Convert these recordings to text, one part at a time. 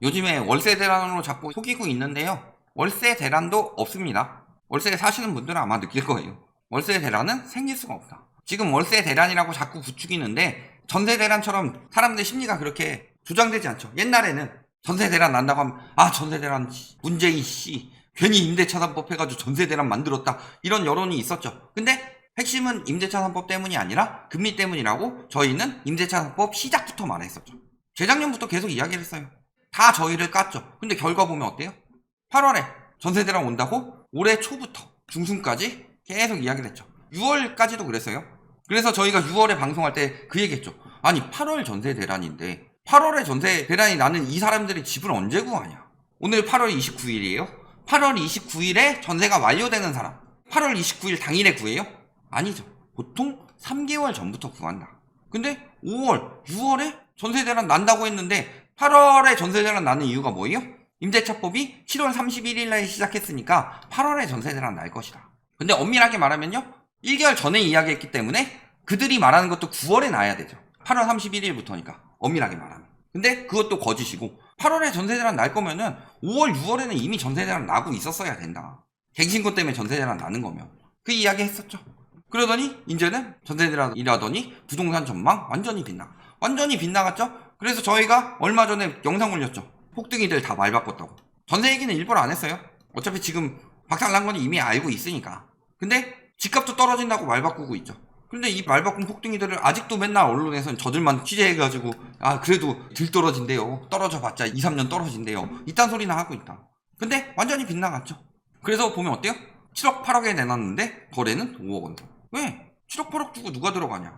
요즘에 월세 대란으로 자꾸 속이고 있는데요. 월세 대란도 없습니다. 월세 사시는 분들은 아마 느낄 거예요. 월세 대란은 생길 수가 없다. 지금 월세 대란이라고 자꾸 부추기는데 전세 대란처럼 사람들 심리가 그렇게 조장되지 않죠. 옛날에는 전세 대란 난다고 하면 전세 대란 문재인 씨 괜히 임대차 3법 해가지고 전세 대란 만들었다 이런 여론이 있었죠. 근데 핵심은 임대차 3법 때문이 아니라 금리 때문이라고 저희는 임대차 3법 시작부터 말했었죠. 재작년부터 계속 이야기를 했어요. 다 저희를 깠죠. 근데 결과 보면 어때요? 8월에 전세 대란 온다고 올해 초부터 중순까지 계속 이야기를 했죠. 6월까지도 그랬어요. 그래서 저희가 6월에 방송할 때 그 얘기했죠. 아니 8월 전세 대란인데 8월에 전세 대란이 나는 이 사람들이 집을 언제 구하냐. 오늘 8월 29일이에요. 8월 29일에 전세가 완료되는 사람 8월 29일 당일에 구해요? 아니죠. 보통 3개월 전부터 구한다. 근데 5월, 6월에 전세 대란 난다고 했는데 8월에 전세 대란 나는 이유가 뭐예요? 임대차법이 7월 31일날 시작했으니까 8월에 전세 대란 날 것이다. 근데 엄밀하게 말하면요. 1개월 전에 이야기했기 때문에 그들이 말하는 것도 9월에 나야 되죠. 8월 31일부터니까 엄밀하게 말하면. 근데 그것도 거짓이고 8월에 전세 대란 날 거면은 5월, 6월에는 이미 전세 대란 나고 있었어야 된다. 갱신권 때문에 전세 대란 나는 거면. 그 이야기 했었죠. 그러더니 이제는 전세 대란이라더니 부동산 전망 완전히 빗나. 완전히 빗나갔죠? 그래서 저희가 얼마 전에 영상 올렸죠. 폭등이들 다 말 바꿨다고. 전세 얘기는 일부러 안 했어요. 어차피 지금 박살난 건 이미 알고 있으니까. 근데 집값도 떨어진다고 말 바꾸고 있죠. 근데 이 말 바꾼 폭등이들을 아직도 맨날 언론에서는 저들만 취재해가지고 그래도 덜 떨어진대요. 떨어져 봤자 2, 3년 떨어진대요. 이딴 소리나 하고 있다. 근데 완전히 빗나갔죠. 그래서 보면 어때요? 7억 8억에 내놨는데 거래는 5억 원. 왜? 7억 8억 주고 누가 들어가냐.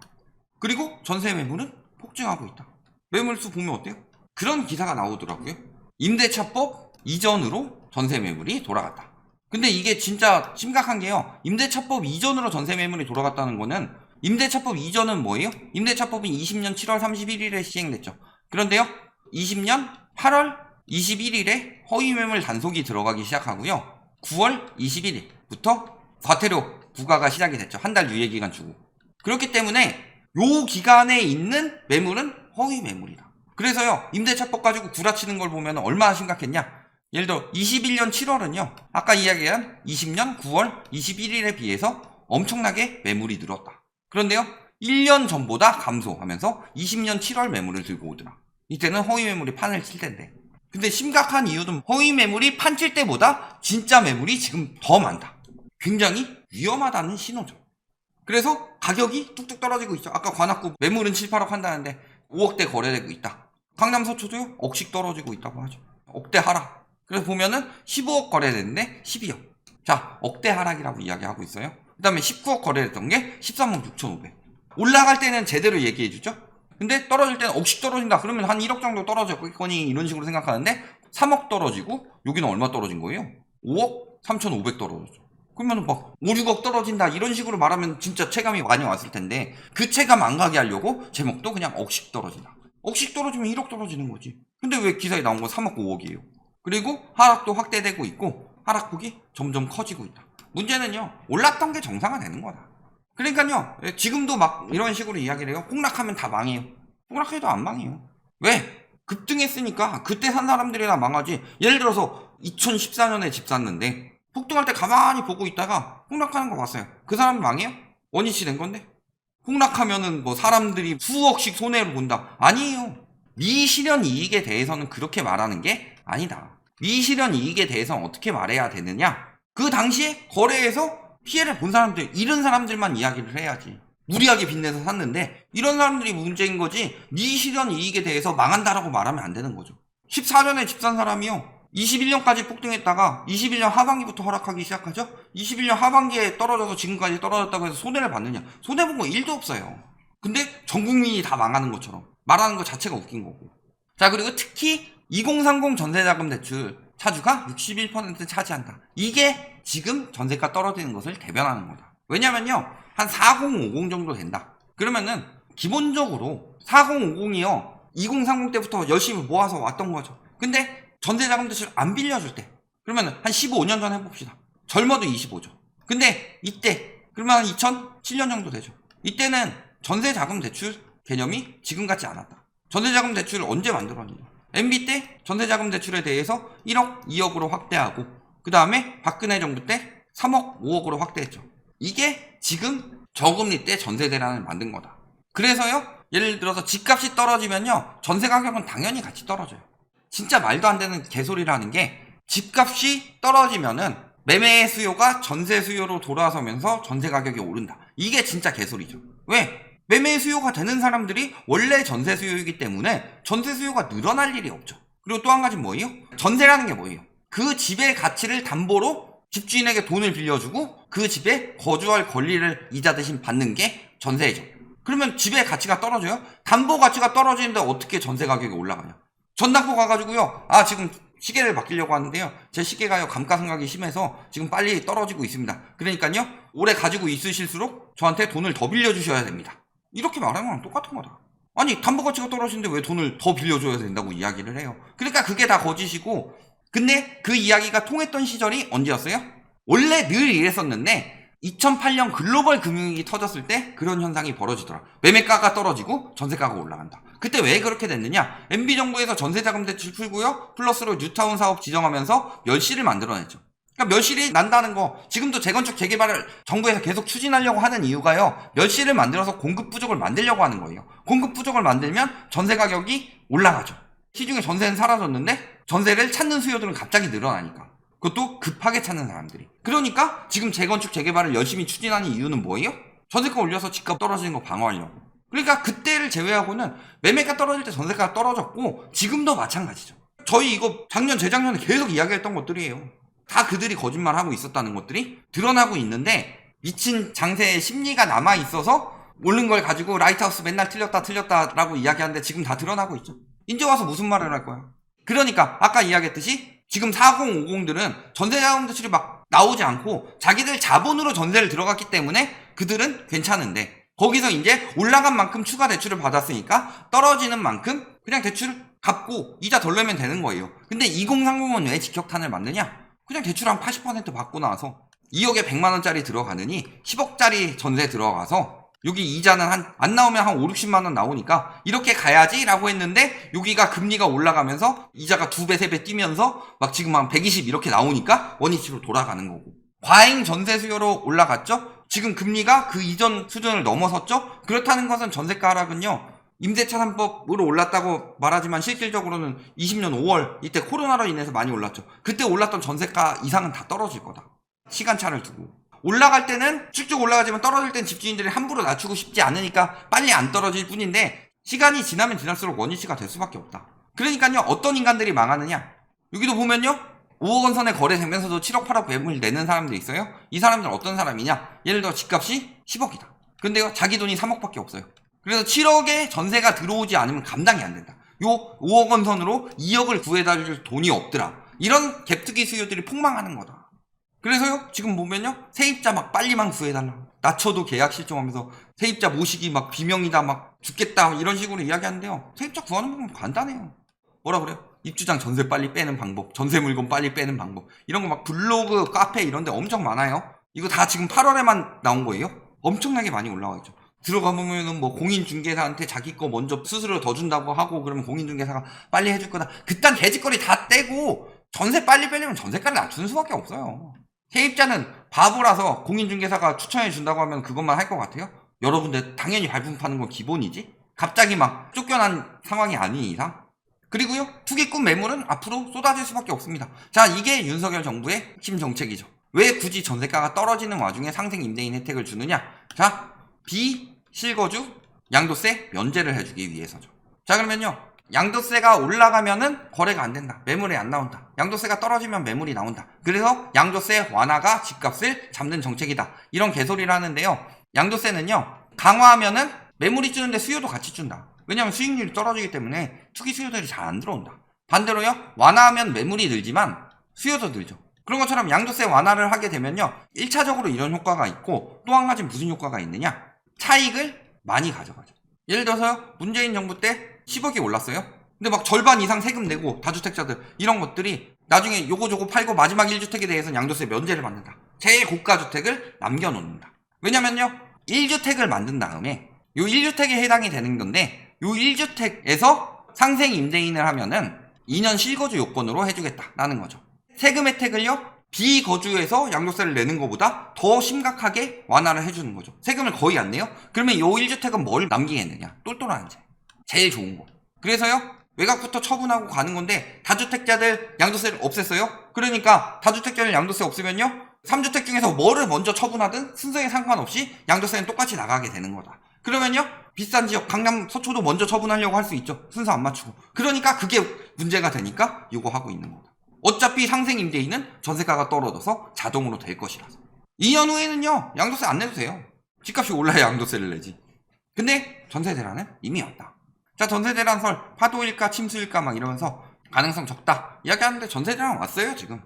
그리고 전세 매물은 폭증하고 있다. 매물수 보면 어때요? 그런 기사가 나오더라고요. 임대차법 이전으로 전세 매물이 돌아갔다. 근데 이게 진짜 심각한 게요. 임대차법 이전으로 전세 매물이 돌아갔다는 거는 임대차법 이전은 뭐예요? 임대차법은 20년 7월 31일에 시행됐죠. 그런데요. 20년 8월 21일에 허위 매물 단속이 들어가기 시작하고요. 9월 21일부터 과태료 부과가 시작이 됐죠. 한 달 유예 기간 주고. 그렇기 때문에 요 기간에 있는 매물은 허위 매물이다. 그래서요. 임대차법 가지고 구라치는 걸 보면 얼마나 심각했냐. 예를 들어 21년 7월은요. 아까 이야기한 20년 9월 21일에 비해서 엄청나게 매물이 늘었다. 그런데요. 1년 전보다 감소하면서 20년 7월 매물을 들고 오더라. 이때는 허위 매물이 판을 칠 텐데. 근데 심각한 이유는 허위 매물이 판 칠 때보다 진짜 매물이 지금 더 많다. 굉장히 위험하다는 신호죠. 그래서 가격이 뚝뚝 떨어지고 있죠. 아까 관악구 매물은 7, 8억 한다는데 5억대 거래되고 있다. 강남 서초도요. 억씩 떨어지고 있다고 하죠. 억대 하락. 그래서 보면은 15억 거래됐는데 12억. 자, 억대 하락이라고 이야기하고 있어요. 그 다음에 19억 거래됐던 게 13억 6,500. 올라갈 때는 제대로 얘기해주죠. 근데 떨어질 때는 억씩 떨어진다. 그러면 한 1억 정도 떨어졌거니 이런 식으로 생각하는데 3억 떨어지고 여기는 얼마 떨어진 거예요? 5억 3,500 떨어졌죠. 그러면 막 5, 6억 떨어진다 이런 식으로 말하면 진짜 체감이 많이 왔을 텐데 그 체감 안 가게 하려고 제목도 그냥 억씩 떨어진다. 억씩 떨어지면 1억 떨어지는 거지. 근데 왜 기사에 나온 건 3억 5억이에요? 그리고 하락도 확대되고 있고 하락폭이 점점 커지고 있다. 문제는요. 올랐던 게 정상화되는 거다. 그러니까요. 지금도 막 이런 식으로 이야기를 해요. 폭락하면 다 망해요. 폭락해도 안 망해요. 왜? 급등했으니까 그때 산 사람들이나 망하지. 예를 들어서 2014년에 집 샀는데 폭등할 때 가만히 보고 있다가 폭락하는 거 봤어요. 그 사람은 망해요? 원위치 된 건데? 폭락하면은 뭐 사람들이 수억씩 손해를 본다. 아니에요. 미실현 이익에 대해서는 그렇게 말하는 게 아니다. 미실현 이익에 대해서는 어떻게 말해야 되느냐? 그 당시에 거래에서 피해를 본 사람들, 잃은 사람들만 이야기를 해야지. 무리하게 빚내서 샀는데 이런 사람들이 문제인 거지 미실현 이익에 대해서 망한다라고 말하면 안 되는 거죠. 14년에 집 산 사람이요. 21년까지 폭등했다가 21년 하반기부터 하락하기 시작하죠. 21년 하반기에 떨어져서 지금까지 떨어졌다고 해서 손해를 받느냐. 손해본 거 1도 없어요. 근데 전 국민이 다 망하는 것처럼 말하는 것 자체가 웃긴 거고. 자, 그리고 특히 2030 전세자금 대출 차주가 61% 차지한다. 이게 지금 전세가 떨어지는 것을 대변하는 거다. 왜냐면요. 한 4050 정도 된다. 그러면은 기본적으로 4050이요. 2030 때부터 열심히 모아서 왔던 거죠. 근데 전세자금 대출 안 빌려줄 때 그러면 한 15년 전 해봅시다. 젊어도 25죠. 근데 이때 그러면 한 2007년 정도 되죠. 이때는 전세자금 대출 개념이 지금 같지 않았다. 전세자금 대출을 언제 만들었느냐. MB 때 전세자금 대출에 대해서 1억, 2억으로 확대하고 그 다음에 박근혜 정부 때 3억, 5억으로 확대했죠. 이게 지금 저금리 때 전세 대란을 만든 거다. 그래서요, 예를 들어서 집값이 떨어지면요, 전세 가격은 당연히 같이 떨어져요. 진짜 말도 안 되는 개소리라는 게, 집값이 떨어지면은 매매 수요가 전세 수요로 돌아서면서 전세 가격이 오른다. 이게 진짜 개소리죠. 왜? 매매 수요가 되는 사람들이 원래 전세 수요이기 때문에 전세 수요가 늘어날 일이 없죠. 그리고 또 한 가지는 뭐예요? 전세라는 게 뭐예요? 그 집의 가치를 담보로 집주인에게 돈을 빌려주고 그 집에 거주할 권리를 이자 대신 받는 게 전세죠. 그러면 집의 가치가 떨어져요? 담보 가치가 떨어지는데 어떻게 전세 가격이 올라가냐? 전당포 가가지고요, 아 지금 시계를 바뀌려고 하는데요, 제 시계가요 감가상각이 심해서 지금 빨리 떨어지고 있습니다. 그러니까요, 오래 가지고 있으실수록 저한테 돈을 더 빌려주셔야 됩니다. 이렇게 말하는 거랑 똑같은 거다. 아니 담보 가치가 떨어지는데 왜 돈을 더 빌려줘야 된다고 이야기를 해요. 그러니까 그게 다 거짓이고, 근데 그 이야기가 통했던 시절이 언제였어요? 원래 늘 이랬었는데 2008년 글로벌 금융위기 터졌을 때 그런 현상이 벌어지더라. 매매가가 떨어지고 전세가가 올라간다. 그때 왜 그렇게 됐느냐? MB정부에서 전세자금 대출 풀고요, 플러스로 뉴타운 사업 지정하면서 멸실을 만들어냈죠. 그러니까 멸실이 난다는 거, 지금도 재건축 재개발을 정부에서 계속 추진하려고 하는 이유가요, 멸실을 만들어서 공급 부족을 만들려고 하는 거예요. 공급 부족을 만들면 전세 가격이 올라가죠. 시중에 전세는 사라졌는데 전세를 찾는 수요들은 갑자기 늘어나니까. 그것도 급하게 찾는 사람들이. 그러니까 지금 재건축 재개발을 열심히 추진하는 이유는 뭐예요? 전세가 올려서 집값 떨어지는 거 방어하려고. 그러니까 그때를 제외하고는 매매가 떨어질 때 전세가가 떨어졌고, 지금도 마찬가지죠. 저희 이거 작년 재작년에 계속 이야기했던 것들이에요. 다 그들이 거짓말하고 있었다는 것들이 드러나고 있는데, 미친 장세의 심리가 남아있어서 오른 걸 가지고 라이트하우스 맨날 틀렸다라고 이야기하는데 지금 다 드러나고 있죠. 이제 와서 무슨 말을 할 거야? 그러니까 아까 이야기했듯이 지금 4050들은 전세자금 대출이 막 나오지 않고 자기들 자본으로 전세를 들어갔기 때문에 그들은 괜찮은데, 거기서 이제 올라간 만큼 추가 대출을 받았으니까 떨어지는 만큼 그냥 대출 갚고 이자 덜 내면 되는 거예요. 근데 2030은 왜 직격탄을 만드냐? 그냥 대출 한 80% 받고 나서 2억에 100만원짜리 들어가느니 10억짜리 전세 들어가서 여기 이자는 안 나오면 한 5, 60만원 나오니까 이렇게 가야지 라고 했는데, 여기가 금리가 올라가면서 이자가 2배, 3배 뛰면서 막 지금 한 120 이렇게 나오니까 원위치로 돌아가는 거고, 과잉 전세 수요로 올라갔죠? 지금 금리가 그 이전 수준을 넘어섰죠? 그렇다는 것은 전세가 하락은요, 임대차 3법으로 올랐다고 말하지만 실질적으로는 20년 5월 이때 코로나로 인해서 많이 올랐죠. 그때 올랐던 전세가 이상은 다 떨어질 거다. 시간차를 두고. 올라갈 때는 쭉쭉 올라가지만 떨어질 땐 집주인들이 함부로 낮추고 싶지 않으니까 빨리 안 떨어질 뿐인데, 시간이 지나면 지날수록 원위치가 될 수밖에 없다. 그러니까요, 어떤 인간들이 망하느냐? 여기도 보면요, 5억 원 선에 거래되면서도 7억 8억 매물 내는 사람들이 있어요. 이 사람들은 어떤 사람이냐? 예를 들어 집값이 10억이다. 근데요, 자기 돈이 3억밖에 없어요. 그래서 7억에 전세가 들어오지 않으면 감당이 안 된다. 요 5억 원 선으로 2억을 구해다 줄 돈이 없더라. 이런 갭투기 수요들이 폭망하는 거다. 그래서요, 지금 보면요, 세입자 막 빨리만 구해달라, 낮춰도 계약 실종하면서 세입자 모시기 막 비명이다, 막 죽겠다, 이런 식으로 이야기하는데요, 세입자 구하는 방법 간단해요. 뭐라 그래요? 입주장 전세 빨리 빼는 방법, 전세 물건 빨리 빼는 방법, 이런 거 막 블로그, 카페 이런 데 엄청 많아요. 이거 다 지금 8월에만 나온 거예요. 엄청나게 많이 올라와 있죠. 들어가 보면은 뭐 공인중개사한테 자기 거 먼저 수수료 더 준다고 하고, 그러면 공인중개사가 빨리 해줄 거다. 그딴 개짓거리 다 떼고 전세 빨리 빼려면 전세가를 낮추는 수밖에 없어요. 세입자는 바보라서 공인중개사가 추천해 준다고 하면 그것만 할 것 같아요? 여러분들 당연히 발품 파는 건 기본이지, 갑자기 막 쫓겨난 상황이 아닌 이상. 그리고요, 투기꾼 매물은 앞으로 쏟아질 수밖에 없습니다. 자, 이게 윤석열 정부의 핵심 정책이죠. 왜 굳이 전세가가 떨어지는 와중에 상생 임대인 혜택을 주느냐? 자, 비실거주 양도세 면제를 해주기 위해서죠. 자, 그러면요, 양도세가 올라가면은 거래가 안 된다. 매물이 안 나온다. 양도세가 떨어지면 매물이 나온다. 그래서 양도세 완화가 집값을 잡는 정책이다. 이런 개소리를 하는데요, 양도세는요, 강화하면은 매물이 주는데 수요도 같이 준다. 왜냐면 수익률이 떨어지기 때문에 투기 수요들이 잘 안 들어온다. 반대로요, 완화하면 매물이 늘지만 수요도 늘죠. 그런 것처럼 양도세 완화를 하게 되면요, 1차적으로 이런 효과가 있고, 또 한 가지는 무슨 효과가 있느냐? 차익을 많이 가져가죠. 예를 들어서 문재인 정부 때 10억이 올랐어요. 근데 막 절반 이상 세금 내고 다주택자들 이런 것들이 나중에 요거 저거 팔고 마지막 1주택에 대해서는 양도세 면제를 받는다. 제일 고가 주택을 남겨놓는다. 왜냐면요, 1주택을 만든 다음에 요 1주택에 해당이 되는 건데, 요 1주택에서 상생 임대인을 하면은 2년 실거주 요건으로 해주겠다라는 거죠. 세금 혜택을요, 비거주에서 양도세를 내는 것보다 더 심각하게 완화를 해주는 거죠. 세금을 거의 안 내요? 그러면 요 1주택은 뭘 남기겠느냐? 똘똘한 재. 제일 좋은 거. 그래서요, 외곽부터 처분하고 가는 건데, 다주택자들 양도세를 없앴어요? 그러니까 다주택자들 양도세 없으면요, 3주택 중에서 뭐를 먼저 처분하든 순서에 상관없이 양도세는 똑같이 나가게 되는 거다. 그러면요, 비싼 지역 강남 서초도 먼저 처분하려고 할 수 있죠. 순서 안 맞추고. 그러니까 그게 문제가 되니까 이거 하고 있는 거다. 어차피 상생 임대인은 전세가가 떨어져서 자동으로 될 것이라서. 2년 후에는요, 양도세 안 내도 돼요. 집값이 올라야 양도세를 내지. 근데 전세 대란은 이미 없다. 자, 전세 대란설 파도일까 침수일까 막 이러면서 가능성 적다 이야기하는데 전세 대란 왔어요. 지금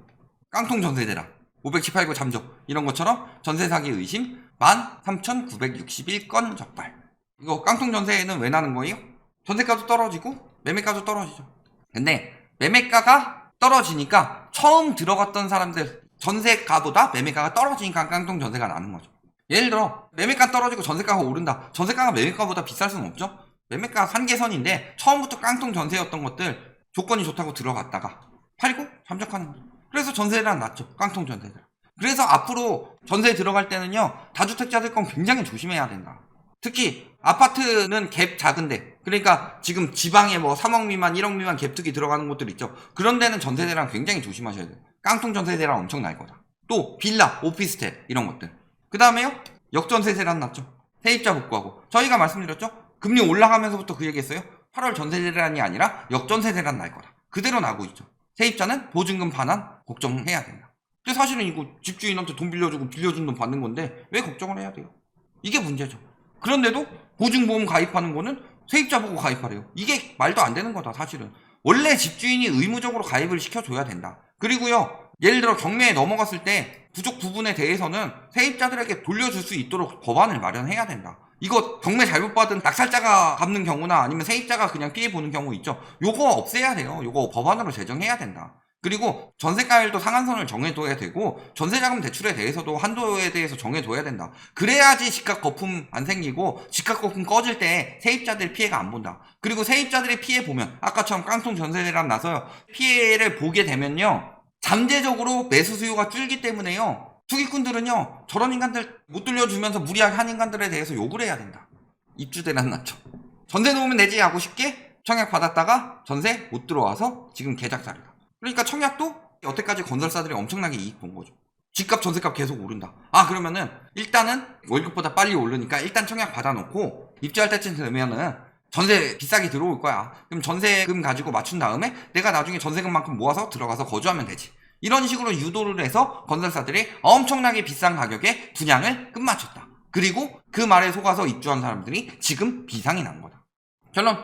깡통 전세 대란 518구 잠적 이런 것처럼 전세 사기 의심 13,961건 적발. 이거 깡통 전세는 왜 나는 거예요? 전세가도 떨어지고 매매가도 떨어지죠. 근데 매매가가 떨어지니까 처음 들어갔던 사람들 전세가보다 매매가가 떨어지니까 깡통 전세가 나는 거죠. 예를 들어 매매가 떨어지고 전세가가 오른다. 전세가가 매매가보다 비쌀 수는 없죠. 매매가가 한계선인데 처음부터 깡통 전세였던 것들 조건이 좋다고 들어갔다가 팔고 잠적하는 거죠. 그래서 전세대란 났죠. 깡통 전세대란. 그래서 앞으로 전세에 들어갈 때는요, 다주택자들 건 굉장히 조심해야 된다. 특히 아파트는 갭 작은데, 그러니까 지금 지방에 뭐 3억 미만 1억 미만 갭투기 들어가는 곳들 있죠. 그런 데는 전세대란 굉장히 조심하셔야 돼요. 깡통 전세대란 엄청 날 거다. 또 빌라, 오피스텔 이런 것들. 그 다음에요, 역전세 대란 났죠. 세입자 복구하고. 저희가 말씀드렸죠. 금리 올라가면서부터 그 얘기했어요. 8월 전세 대란이 아니라 역전세 대란 날 거다. 그대로 나고 있죠. 세입자는 보증금 반환 걱정해야 된다. 근데 사실은 이거 집주인한테 돈 빌려주고 빌려준 돈 받는 건데 왜 걱정을 해야 돼요? 이게 문제죠. 그런데도 보증보험 가입하는 거는 세입자 보고 가입하래요. 이게 말도 안 되는 거다. 사실은 원래 집주인이 의무적으로 가입을 시켜줘야 된다. 그리고요, 예를 들어 경매에 넘어갔을 때 부족 부분에 대해서는 세입자들에게 돌려줄 수 있도록 법안을 마련해야 된다. 이거 경매 잘못 받은 낙찰자가 갚는 경우나 아니면 세입자가 그냥 피해보는 경우 있죠. 요거 없애야 돼요. 요거 법안으로 제정해야 된다. 그리고 전세가율도 상한선을 정해둬야 되고 전세자금 대출에 대해서도 한도에 대해서 정해둬야 된다. 그래야지 집값 거품 안 생기고 집값 거품 꺼질 때 세입자들 피해가 안 본다. 그리고 세입자들이 피해 보면 아까처럼 깡통 전세대란 나서요, 피해를 보게 되면요, 잠재적으로 매수 수요가 줄기 때문에요, 투기꾼들은요, 저런 인간들 못 돌려주면서 무리하게 한 인간들에 대해서 욕을 해야 된다. 입주대란 났죠. 전세 놓으면 되지 하고 쉽게 청약 받았다가 전세 못 들어와서 지금 개작살이다. 그러니까 청약도 여태까지 건설사들이 엄청나게 이익 본 거죠. 집값 전세값 계속 오른다. 아, 그러면은 일단은 월급보다 빨리 오르니까 일단 청약 받아놓고 입주할 때쯤 되면은 전세 비싸게 들어올 거야. 그럼 전세금 가지고 맞춘 다음에 내가 나중에 전세금만큼 모아서 들어가서 거주하면 되지. 이런 식으로 유도를 해서 건설사들이 엄청나게 비싼 가격에 분양을 끝마쳤다. 그리고 그 말에 속아서 입주한 사람들이 지금 비상이 난 거다. 결론,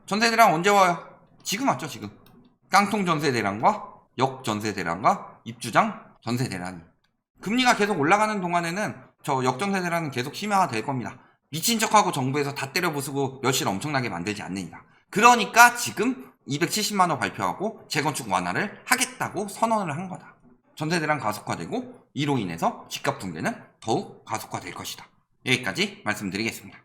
전세대란 언제 와요? 지금 왔죠. 지금 깡통 전세대란과 역전세대란과 입주장 전세대란이. 금리가 계속 올라가는 동안에는 저 역전세대란은 계속 심화될 겁니다. 미친 척하고 정부에서 다 때려 부수고 멸실 엄청나게 만들지 않느니라. 그러니까 지금 270만원 발표하고 재건축 완화를 하겠다고 선언을 한 거다. 전세대란 가속화되고 이로 인해서 집값 붕괴는 더욱 가속화될 것이다. 여기까지 말씀드리겠습니다.